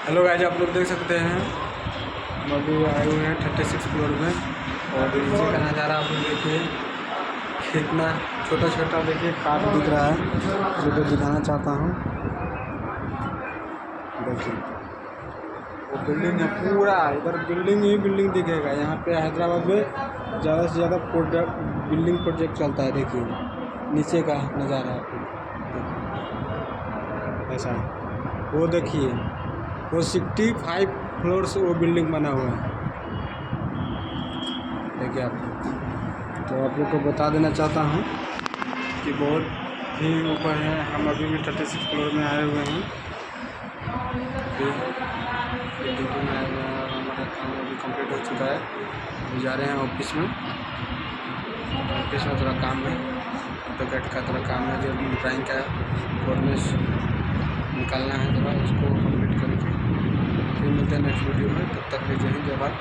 Hello guys, आप लोग देख सकते हैं हम अभी आए हुए हैं 36 फ्लोर में। और नीचे का नज़ारा आप लोग देखिए, कितना छोटा छोटा देखिए कार्ड दिख रहा है जो कि दिखाना चाहता हूँ। देखिए वो बिल्डिंग है, पूरा इधर बिल्डिंग ही बिल्डिंग दिखेगा। यहाँ पे हैदराबाद में ज़्यादा से ज़्यादा बिल्डिंग प्रोजेक्ट चलता है। देखिए नीचे का नज़ारा देखिए ऐसा है। वो देखिए वो 65 फ्लोर से वो बिल्डिंग बना हुआ है। देखिए आप तो आप लोग को बता देना चाहता हूँ कि बहुत ही ऊपर है। हम अभी भी 36 फ्लोर में आए हुए हैं, बिल्डिंग में आए हुए हैं और हमारा काम अभी कंप्लीट हो चुका है। अभी जा रहे हैं ऑफिस में। ऑफिस में थोड़ा काम है, ऑटोकैड का थोड़ा काम है जो ड्राइंग का फॉर्मेट निकालना है, थोड़ा उसको कंप्लीट करके फिर मिलते हैं नेक्स्ट वीडियो में। तब तक के जय हिंद, जय भारत।